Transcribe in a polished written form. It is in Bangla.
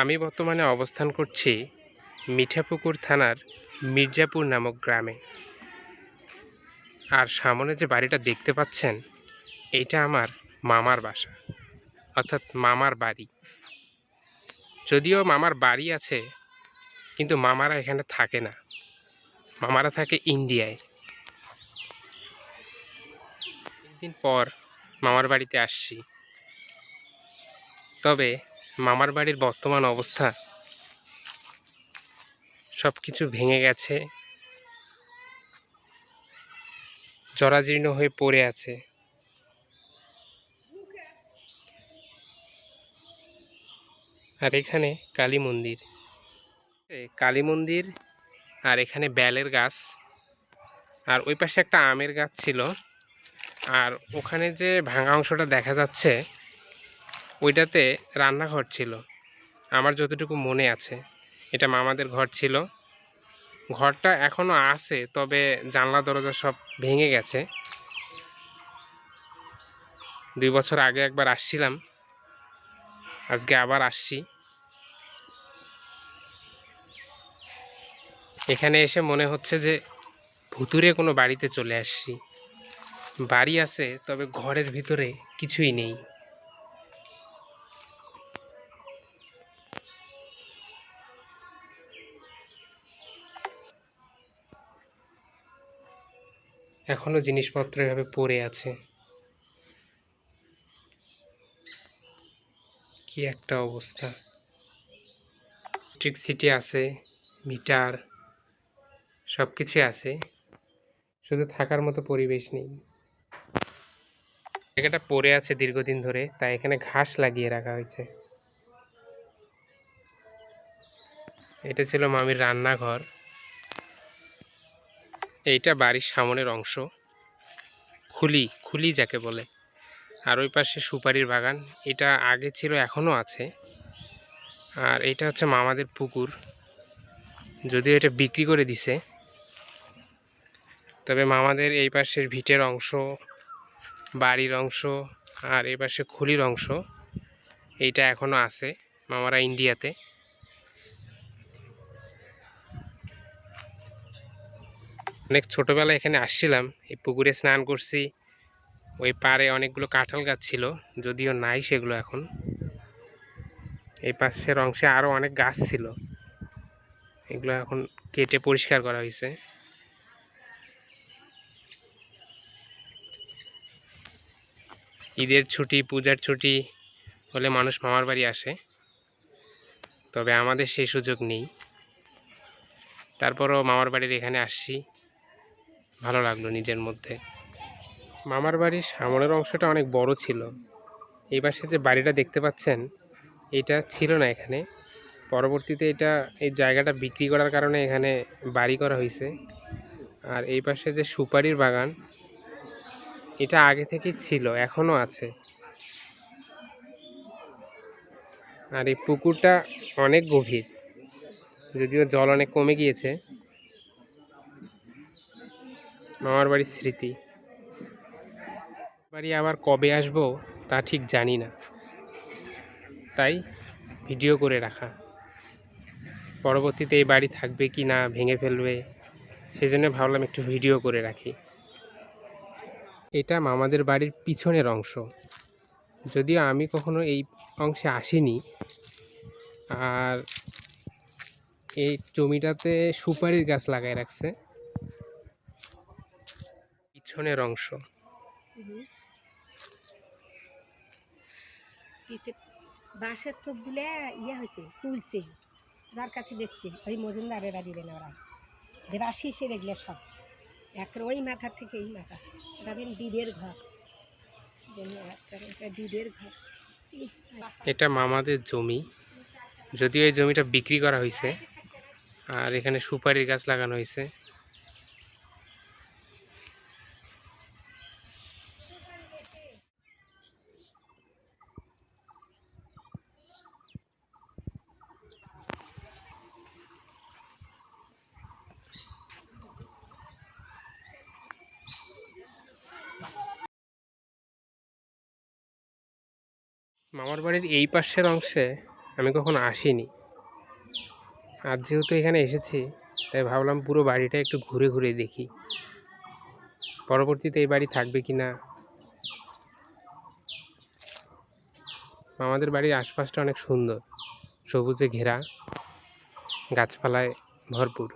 আমি বর্তমানে অবস্থান করছি মিঠাপুকুর থানার মির্জাপুর নামক গ্রামে। আর সামনে যে বাড়িটা দেখতে পাচ্ছেন, এইটা আমার মামার বাসা, অর্থাৎ মামার বাড়ি। যদিও মামার বাড়ি আছে, কিন্তু মামারা এখানে থাকে না, মামারা থাকে ইন্ডিয়ায়। দিন পর মামার বাড়িতে আসছি, তবে মামার বাড়ির বর্তমান অবস্থা সব কিছু ভেঙে গেছে, জরাজীর্ণ হয়ে পড়ে আছে। আর এখানে কালী মন্দির, আর এখানে বেলের গাছ, আর ওই পাশে একটা আমের গাছ ছিল। আর ওখানে যে ভাঙা অংশটা দেখা যাচ্ছে, ওইটাতে রান্নাঘর ছিল আমার যতটুকু মনে আছে। এটা মামাদের ঘর ছিল, ঘরটা এখনও আছে, তবে জানলা দরজা সব ভেঙে গেছে। 2 বছর আগে একবার আসছিলাম, আজকে আবার আসছি। এখানে এসে মনে হচ্ছে যে ভুতুরে কোনো বাড়িতে চলে আসছি। বাড়ি আছে, তবে ঘরের ভিতরে কিছুই নেই। এখনো জিনিসপত্র এভাবে পড়ে আছে। কি একটা অবস্থা! ইলেকট্রিসিটি আছে, মিটার, সব কিছুই আছে, শুধু থাকার মতো পরিবেশ নেই। জায়গাটা পড়ে আছে দীর্ঘদিন ধরে, তাই এখানে ঘাস লাগিয়ে রাখা হয়েছে। এটা ছিল মামির রান্নাঘর। এইটা বাড়ির সামনের অংশ, খুলি যাকে বলে। আর ওই পাশে সুপারির বাগান, এটা আগে ছিল, এখনও আছে। আর এটা হচ্ছে মামাদের পুকুর, যদিও এটা বিক্রি করে দিছে। তবে মামাদের এই পাশের ভিটের অংশ, বাড়ির অংশ, আর এই পাশে খুলির অংশ, এইটা এখনও আছে। মামারা ইন্ডিয়াতে। অনেক ছোটোবেলায় এখানে আসছিলাম, এই পুকুরে স্নান করছি। ওই পাড়ে অনেকগুলো কাঁঠাল গাছ ছিল, যদিও নাই সেগুলো এখন। এই পাশের অংশে আরও অনেক গাছ ছিল, এগুলো এখন কেটে পরিষ্কার করা হয়েছে। ঈদের ছুটি, পূজার ছুটি হলে মানুষ মামার বাড়ি আসে, তবে আমাদের সেই সুযোগ নেই। তারপরও মামার বাড়ির এখানে আসছি, ভালো লাগলো নিজের মধ্যে। মামার বাড়ির সামনের অংশটা অনেক বড় ছিল। এই পাশে যে বাড়িটা দেখতে পাচ্ছেন, এটা ছিল না এখানে। পরবর্তীতে এই জায়গাটা বিক্রি করার কারণে এখানে বাড়ি করা হয়েছে। আর এই পাশে যে সুপারির বাগান, এটা আগে থেকেই ছিল, এখনও আছে। আর এই পুকুরটা অনেক গভীর, যদিও জল অনেক কমে গিয়েছে। মামার বাড়ির স্মৃতি। বাড়ি আবার কবে আসবো তা ঠিক জানি না, তাই ভিডিও করে রাখা। পরবর্তীতে এই বাড়ি থাকবে কি না, ভেঙে ফেলবে, সেজন্য ভাবলাম একটু ভিডিও করে রাখি। এটা মামাদের বাড়ির পিছনের অংশ, যদিও আমি কখনো এই অংশে আসিনি। আর এই জমিটাতে সুপারির গাছ লাগায় রাখছে, পিছনের অংশ। বাঁশের থোপ গুলা হয়েছে, তুলছে, যার কাছে দেখছে ওই মজুমদারেরা দিবেন, ওরা দেবাশি সে দেখলে সব এক ওই মাথা থেকে এই মাথা। ভাবেন দিদের ঘর, দিদের ঘর। এটা মামাদের জমি, যদিও এই জমিটা বিক্রি করা হয়েছে। আর এখানে সুপারির গাছ লাগানো হয়েছে। মামার বাড়ির এই পাশের অংশে আমি কখনো আসিনি। আজ যেহেতু এখানে এসেছি তাই ভাবলাম পুরো বাড়িটা একটু ঘুরে ঘুরে দেখি, পরবর্তীতে এই বাড়ি থাকবে কি না। আমাদের বাড়ির আশপাশটা অনেক সুন্দর, সবুজে ঘেরা, গাছপালায় ভরপুর।